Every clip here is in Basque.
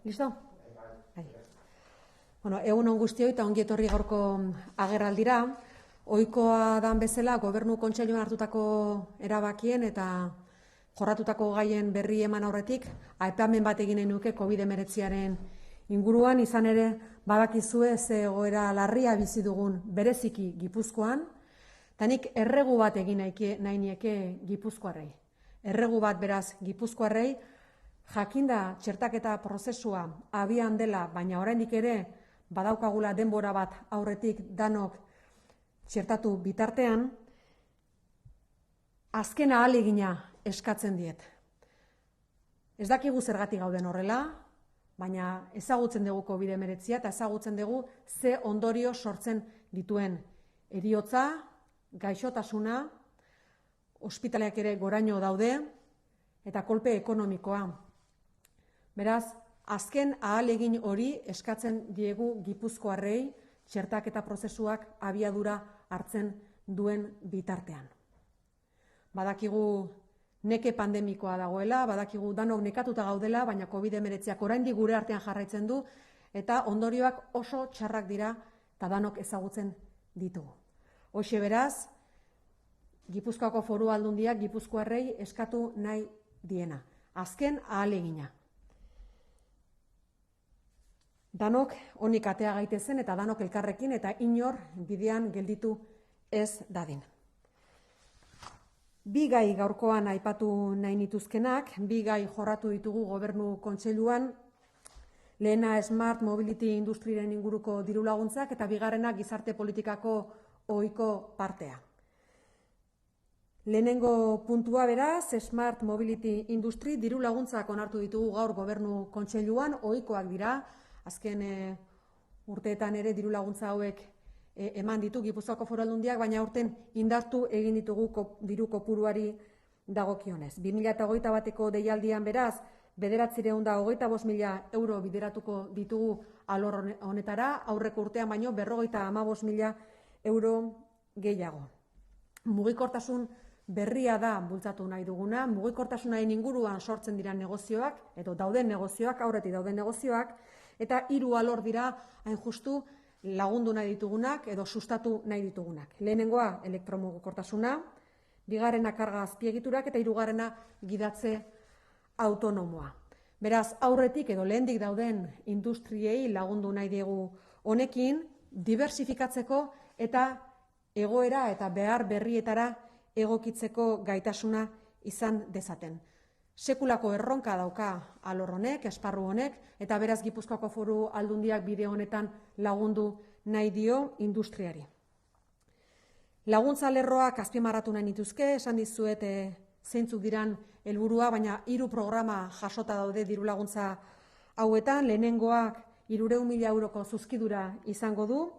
Listo? Bai. Bueno, egun on guztioi eta ongi etorri gaurko agerraldira. Ohikoa dan bezala Gobernu Kontseiluan hartutako erabakien eta jorratutako gaien berri eman aurretik, aipamen bat egin nahi nuke COVID-19aren inguruan, izan ere badakizue ze egoera larria bizi dugun bereziki Gipuzkoan, eta nik erregu bat egin nahi nieke Gipuzkoarrei. Erregu bat beraz Gipuzkoarrei, jakinda txertaketa prozesua abian dela, baina oraindik ere badaukagula denbora bat aurretik danok txertatu bitartean, azken ahalegina eskatzen diet. Ez dakigu zergatik gauden horrela, baina ezagutzen dugu COVID-19 eta ezagutzen dugu ze ondorio sortzen dituen heriotza, gaixotasuna, ospitaleak ere goraino daude eta kolpe ekonomikoa. Beraz, azken ahalegin hori eskatzen diegu Gipuzkoarrei txertaketa prozesuak abiadura hartzen duen bitartean. Badakigu neke pandemikoa dagoela, badakigu danok nekatuta gaudela, baina COVID-19ak oraindik gure artean jarraitzen du eta ondorioak oso txarrak dira eta danok ezagutzen ditugu. Hoxe beraz, Gipuzkoako Foru Aldundiak Gipuzkoarrei eskatu nahi diena. Azken ahalegina. Danok onik atea gaitezen eta danok elkarrekin eta inor bidean gelditu ez dadin. Bi gai gaurkoan aipatu nahi nituzkenak, bi gai jorratu ditugu Gobernu Kontseiluan, lehena Smart Mobility industriaren inguruko diru laguntzak eta bigarrena gizarte politikako ohiko partea. Lehenengo puntua beraz, Smart Mobility Industry diru laguntzak onartu ditugu gaur Gobernu Kontseiluan, ohikoak dira, azken urteetan ere diru laguntza hauek eman ditu Gipuzkoako Foru Aldundiak, baina aurten indartu egin ditugu diru kopuruari dagokionez. 2021eko deialdian beraz, 925.000 euro bideratuko ditugu alor honetara, aurreko urtean baino 55.000 euro gehiago. Mugikortasun berria da bultzatu nahi duguna, mugikortasunaren inguruan sortzen dira negozioak, edo dauden negozioak, aurretik dauden negozioak, eta 3 alor dira hain justu lagundu nahi ditugunak edo sustatu nahi ditugunak. Lehenengoa elektromugikortasuna, bigarrena karga azpiegiturak eta hirugarrena gidatze autonomoa. Beraz, aurretik edo lehendik dauden industriei lagundu nahi diegu honekin, diversifikatzeko eta egoera eta behar berrietara egokitzeko gaitasuna izan dezaten. Sekulako erronka dauka alor honek, esparru honek, eta beraz Gipuzkoako Foru Aldundiak bide honetan lagundu nahi dio industriari. Laguntza lerroak azpimarratu nahi nituzke, esan dizuet zeintzuk diran helburua, baina 3 programa jasota daude diru laguntza hauetan, lehenengoak 300.000 euroko zuzkidura izango du,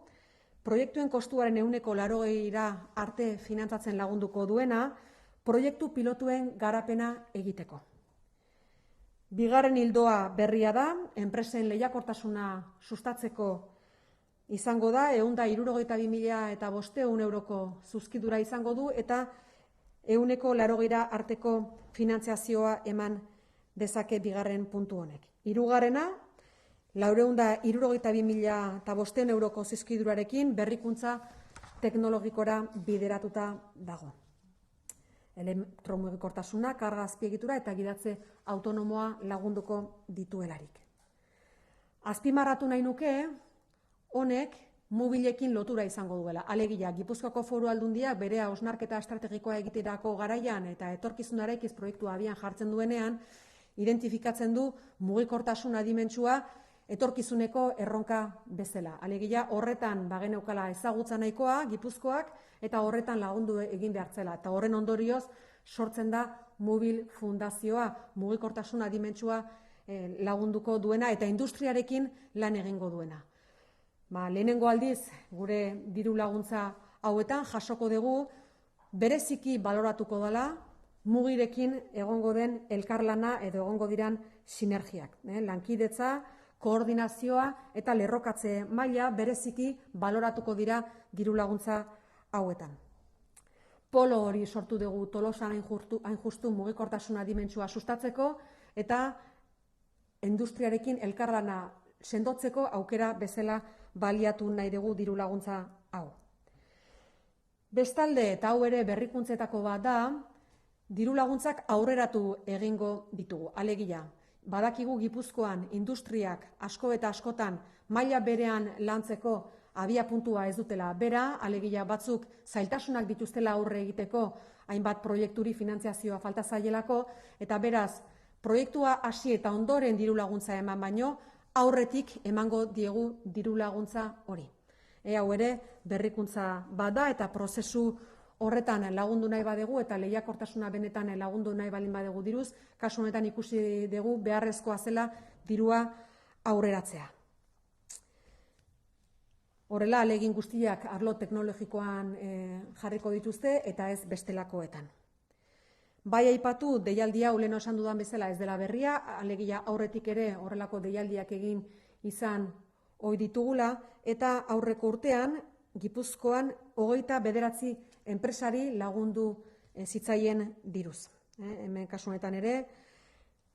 proiektuen kostuaren 80%ra arte finantzatzen lagunduko duena, proiektu pilotuen garapena egiteko. Bigarren ildoa berria da, enpresen lehiakortasuna sustatzeko izango da, 162.500 euroko zuzkidura izango du, eta 180%ra arteko finantziazioa eman dezake bigarren puntu honek. Hirugarrena, 462.500 euroko zuzkidurarekin berrikuntza teknologikora bideratuta dago. Elektromugikortasuna, karga azpiegitura eta gidatze autonomoa lagunduko dituelarik. Azpimarratu nahi nuke, honek mobilekin lotura izango duela. Alegia, Gipuzkoako Foru Aldundiak bere hausnarketa estrategikoa egiterako garaian eta etorkizunaraikiz proiektua abian jartzen duenean, identifikatzen du mugikortasun adimentsua etorkizuneko erronka bezala. Alegia, horretan bageneukala ezagutza nahikoa Gipuzkoak eta horretan lagundu egin behartzela. Eta horren ondorioz sortzen da Mobil Fundazioa, mugikortasun adimentsua lagunduko duena eta industriarekin lan egingo duena. Lehenengo aldiz, gure diru laguntza hauetan jasoko dugu, bereziki baloratuko dela, mugirekin egongo den elkarlana edo egongo diran sinergiak. Lankidetza, koordinazioa eta lerrokatze maila bereziki baloratuko dira diru laguntza hauetan. Polo hori sortu dugu Tolosan hain justu mugikortasuna dimentsua sustatzeko eta industriarekin elkarlana sendotzeko aukera bezala baliatu nahi dugu diru laguntza hau. Bestalde, eta hau ere berrikuntzetako bat da, diru laguntzak aurreratu egingo ditugu. Alegia, badakigu Gipuzkoan industriak asko eta askotan maila berean lantzeko abia puntua ez dutela bera, alegia batzuk zailtasunak dituztela aurre egiteko hainbat proiekturi finantziazioa falta zaielako, eta beraz, proiektua hasi eta ondoren diru laguntza eman baino, aurretik emango diegu diru laguntza hori. Hau ere, berrikuntza bada eta prozesu horretan lagundu nahi badegu eta lehiakortasuna benetan lagundu nahi balin badegu diruz, kasu honetan ikusi dugu beharrezkoa zela dirua aurreratzea. Horrela, ahalegin guztiak arlo teknologikoan jarriko dituzte eta ez bestelakoetan. Bai aipatu, deialdi hau lehen esan dudan bezala ez dela berria, alegia aurretik ere horrelako deialdiak egin izan ohi ditugula, eta aurreko urtean, Gipuzkoan 29 enpresari lagundu zitzaien diruz. Hemen kasu honetan ere,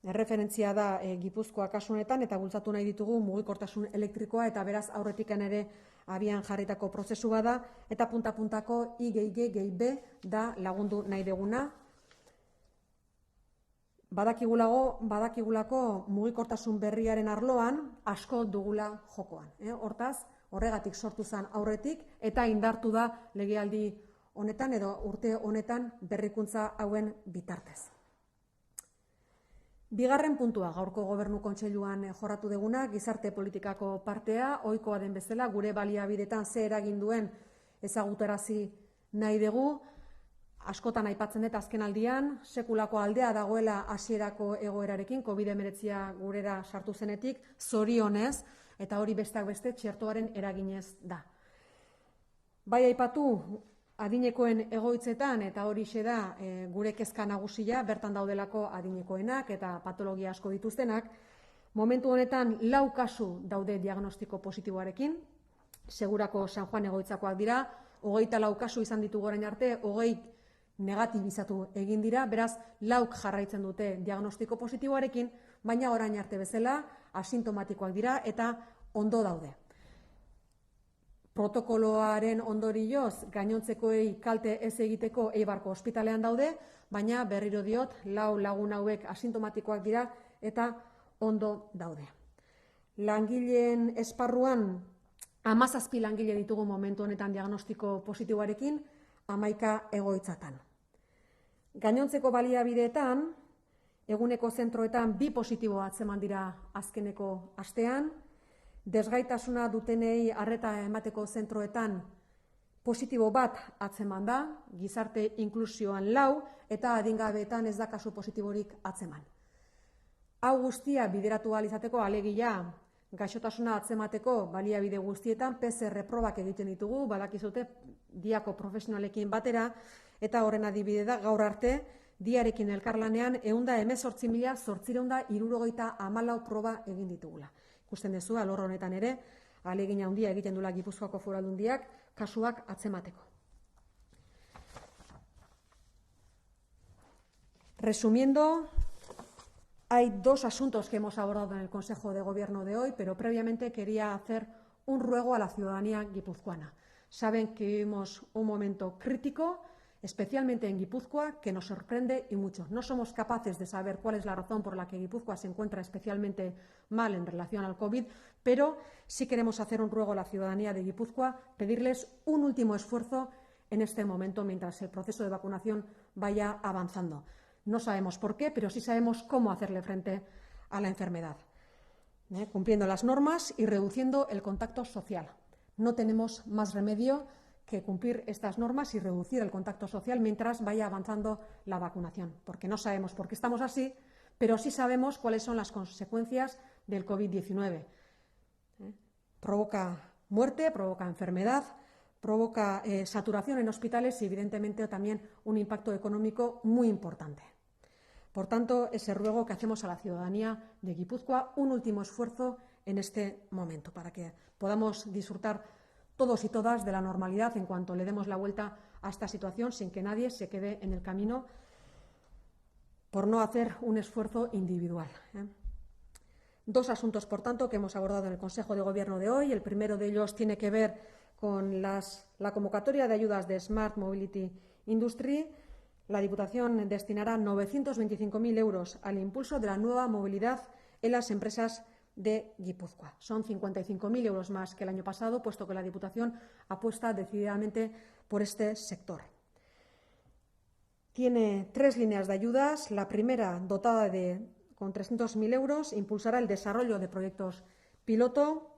erreferentzia da Gipuzkoa kasu honetan, eta bultzatu nahi ditugu mugikortasun elektrikoa, eta beraz aurretikan ere abian jarritako prozesu bada, eta punta-puntako I+G+B da lagundu nahi deguna. Badakigulako mugikortasun berriaren arloan asko dugula jokoan. Hortaz, horregatik sortu zen aurretik eta indartu da legealdi honetan edo urte honetan berrikuntza hauen bitartez. Bigarren puntua, gaurko Gobernu Kontseiluan jorratu deguna, gizarte politikako partea, ohikoa den bezala, gure baliabidetan ze eragin duen ezagutarazi nahi dugu. Askotan aipatzen dut azken aldian, sekulako aldea dagoela hasierako egoerarekin, COVID-19 gurera sartu zenetik, zorionez, eta hori besteak beste txertoaren eraginez da. Bai aipatu, adinekoen egoitzetan, eta hori da gure kezka nagusia, bertan daudelako adinekoenak eta patologia asko dituztenak, momentu honetan 4 kasu daude diagnostiko positiboarekin, Segurako San Juan egoitzakoak dira, 24 kasu izan ditugu orain arte, 20 negatibizatu egin dira, beraz 4 jarraitzen dute diagnostiko positiboarekin, baina orain arte bezala asintomatikoak dira eta ondo daude. Protokoloaren ondorioz gainontzekoei kalte ez egiteko Eibarko ospitalean daude, baina berriro diot 4 lagun hauek asintomatikoak dira eta ondo daude. Langileen esparruan 17 langile ditugu momentu honetan diagnostiko positiboarekin, 11 egoitzatan. Gainontzeko baliabideetan, eguneko zentroetan 2 positibo atzeman dira azkeneko astean, desgaitasuna dutenei arreta emateko zentroetan positibo 1 atzeman da, gizarte inklusioan 4 eta adingabeetan ez da kasu positiborik atzeman. Hau guztia bideratu ahal izateko alegia gaixotasuna atzemateko baliabide guztietan PCR probak egiten ditugu, badakizute diako profesionalekin batera, eta horren adibide da gaur arte diarekin elkarlanean 118.874 proba egin ditugula. Ikusten duzu, alor honetan ere, ahalegin handia egiten duela Gipuzkoako Foru Aldundiak kasuak atzemateko. Resumiendo, hay 2 asuntos que hemos abordado en el Consejo de Gobierno de hoy, pero previamente quería hacer un ruego a la ciudadanía guipuzcoana. Saben que vivimos un momento crítico, especialmente en Guipúzcoa, que nos sorprende y mucho. No somos capaces de saber cuál es la razón por la que Guipúzcoa se encuentra especialmente mal en relación al COVID, pero sí queremos hacer un ruego a la ciudadanía de Guipúzcoa, pedirles un último esfuerzo en este momento mientras el proceso de vacunación vaya avanzando. No sabemos por qué, pero sí sabemos cómo hacerle frente a la enfermedad, cumpliendo las normas y reduciendo el contacto social. No tenemos más remedio que cumplir estas normas y reducir el contacto social mientras vaya avanzando la vacunación, porque no sabemos por qué estamos así, pero sí sabemos cuáles son las consecuencias del COVID-19. Provoca muerte, provoca enfermedad, provoca saturación en hospitales y, evidentemente, también un impacto económico muy importante. Por tanto, ese ruego que hacemos a la ciudadanía de Guipúzcoa, un último esfuerzo en este momento, para que podamos disfrutar todos y todas de la normalidad en cuanto le demos la vuelta a esta situación, sin que nadie se quede en el camino por no hacer un esfuerzo individual. Dos asuntos, por tanto, que hemos abordado en el Consejo de Gobierno de hoy. El primero de ellos tiene que ver con la convocatoria de ayudas de Smart Mobility Industry. La Diputación destinará 925.000 euros al impulso de la nueva movilidad en las empresas de Guipúzcoa. Son 55.000 euros más que el año pasado, puesto que la Diputación apuesta decididamente por este sector. Tiene 3 líneas de ayudas. La primera, dotada con 300.000 euros, impulsará el desarrollo de proyectos piloto.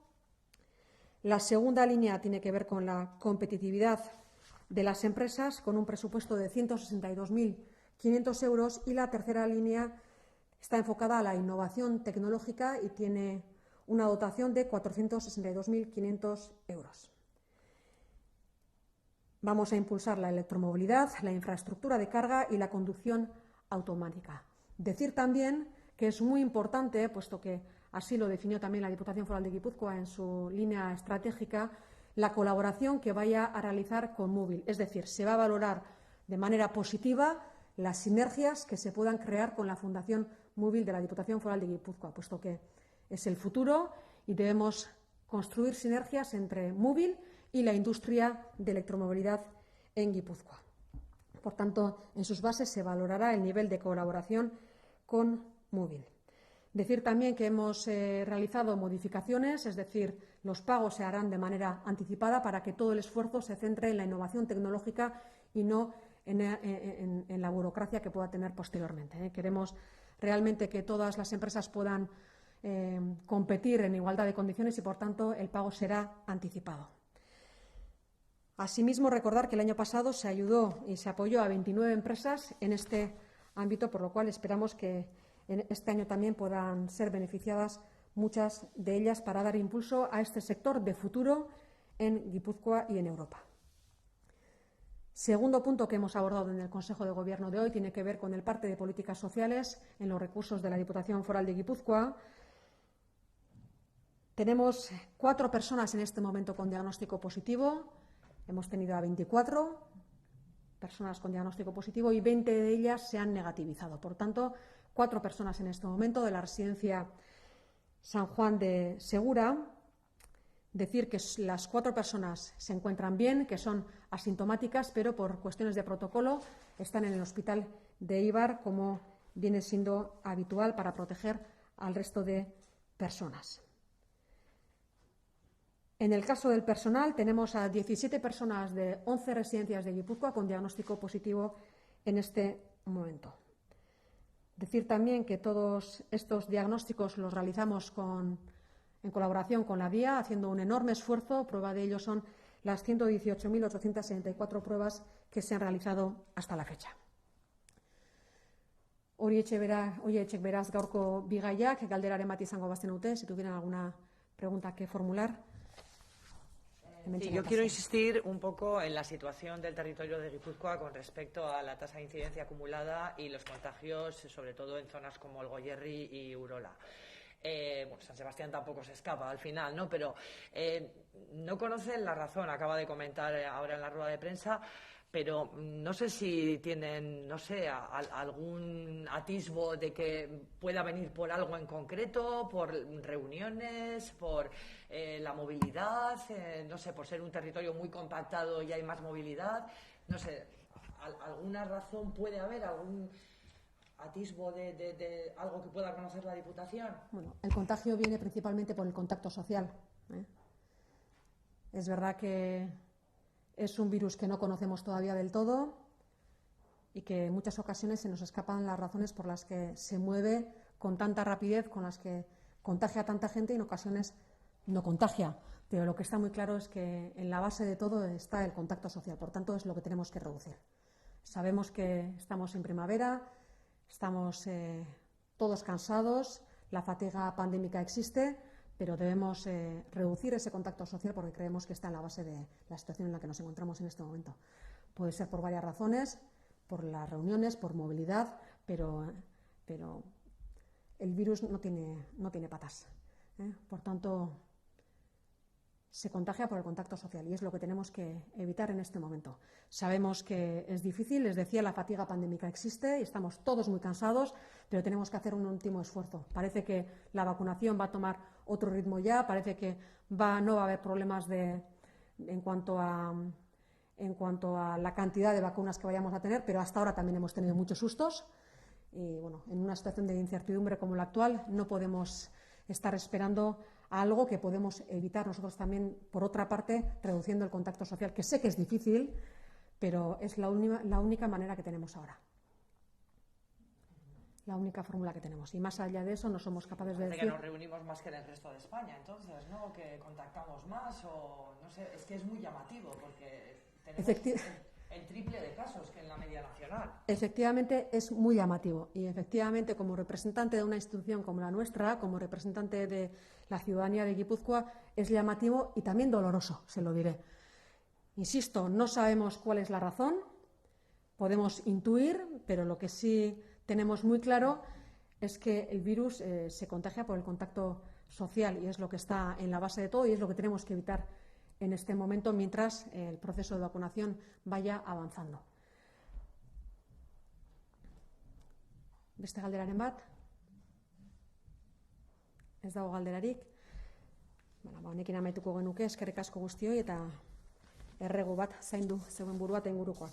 La segunda línea tiene que ver con la competitividad de las empresas, con un presupuesto de 162.500 euros. Y la tercera línea está enfocada a la innovación tecnológica y tiene una dotación de 462.500 euros. Vamos a impulsar la electromovilidad, la infraestructura de carga y la conducción automática. Decir también que es muy importante, puesto que así lo definió también la Diputación Foral de Guipúzcoa en su línea estratégica, la colaboración que vaya a realizar con Móvil. Es decir, se va a valorar de manera positiva las sinergias que se puedan crear con la Fundación Móvil de la Diputación Foral de Guipúzcoa, puesto que es el futuro y debemos construir sinergias entre Móvil y la industria de electromovilidad en Guipúzcoa. Por tanto, en sus bases se valorará el nivel de colaboración con Móvil. Decir también que hemos realizado modificaciones, es decir, los pagos se harán de manera anticipada para que todo el esfuerzo se centre en la innovación tecnológica y no en la burocracia que pueda tener posteriormente. Queremos realmente que todas las empresas puedan competir en igualdad de condiciones y, por tanto, el pago será anticipado. Asimismo, recordar que el año pasado se ayudó y se apoyó a 29 empresas en este ámbito, por lo cual esperamos que este año también puedan ser beneficiadas muchas de ellas para dar impulso a este sector de futuro en Guipúzcoa y en Europa. Segundo punto que hemos abordado en el Consejo de Gobierno de hoy tiene que ver con el parte de políticas sociales en los recursos de la Diputación Foral de Guipúzcoa. Tenemos 4 personas en este momento con diagnóstico positivo. Hemos tenido a 24 personas con diagnóstico positivo y 20 de ellas se han negativizado. Por tanto, 4 personas en este momento de la residencia San Juan de Segura. Decir que las 4 personas se encuentran bien, que son asintomáticas, pero por cuestiones de protocolo están en el hospital de Eibar, como viene siendo habitual para proteger al resto de personas. En el caso del personal, tenemos a 17 personas de 11 residencias de Guipúzcoa con diagnóstico positivo en este momento. Decir también que todos estos diagnósticos los realizamos en colaboración con la DIA, haciendo un enorme esfuerzo. Prueba de ello son las 118.874 pruebas que se han realizado hasta la fecha. Horietxe beraz gaurko bi gaiak, galderaren bat izango bazenute, si tuvieran alguna pregunta que formular. Sí, yo quiero insistir un poco en la situación del territorio de Guipúzcoa con respecto a la tasa de incidencia acumulada y los contagios, sobre todo en zonas como el Goierri y Urola. San Sebastián tampoco se escapa al final, ¿no? Pero no conocen la razón, acaba de comentar ahora en la rueda de prensa, pero no sé si tienen, no sé, algún atisbo de que pueda venir por algo en concreto, por reuniones, por la movilidad, no sé, por ser un territorio muy compactado y hay más movilidad, no sé, ¿alguna razón puede haber, algún atisbo de algo que pueda conocer la Diputación? Bueno, el contagio viene principalmente por el contacto social. Es verdad que es un virus que no conocemos todavía del todo y que en muchas ocasiones se nos escapan las razones por las que se mueve con tanta rapidez, con las que contagia a tanta gente y en ocasiones no contagia. Pero lo que está muy claro es que en la base de todo está el contacto social. Por tanto, es lo que tenemos que reducir. Sabemos que estamos en primavera, estamos todos cansados, la fatiga pandémica existe, pero debemos reducir ese contacto social porque creemos que está en la base de la situación en la que nos encontramos en este momento. Puede ser por varias razones, por las reuniones, por movilidad, pero el virus no tiene patas. Por tanto, se contagia por el contacto social y es lo que tenemos que evitar en este momento. Sabemos que es difícil, les decía, la fatiga pandémica existe y estamos todos muy cansados, pero tenemos que hacer un último esfuerzo. Parece que la vacunación va a tomar otro ritmo ya, parece que no va a haber problemas en cuanto a la cantidad de vacunas que vayamos a tener, pero hasta ahora también hemos tenido muchos sustos y bueno, en una situación de incertidumbre como la actual no podemos estar esperando a algo que podemos evitar nosotros también, por otra parte, reduciendo el contacto social, que sé que es difícil, pero es la única manera que tenemos ahora. La única fórmula que tenemos. Y más allá de eso no somos capaces de decir... que nos reunimos más que en el resto de España, entonces, ¿no? Que contactamos más o... No sé, es que es muy llamativo porque tenemos el triple de casos que en la media nacional. Efectivamente, es muy llamativo. Y efectivamente, como representante de una institución como la nuestra, como representante de la ciudadanía de Guipúzcoa, es llamativo y también doloroso, se lo diré. Insisto, no sabemos cuál es la razón, podemos intuir, pero lo que sí tenemos muy claro es que el virus se contagia por el contacto social y es lo que está en la base de todo y es lo que tenemos que evitar en este momento mientras el proceso de vacunación vaya avanzando. Beste galderaren bat? Ez dago galderarik? Honekin amaituko genuke, eskerrik asko guztioi eta erregu bat zaindu zeuen burua eta ingurukoak.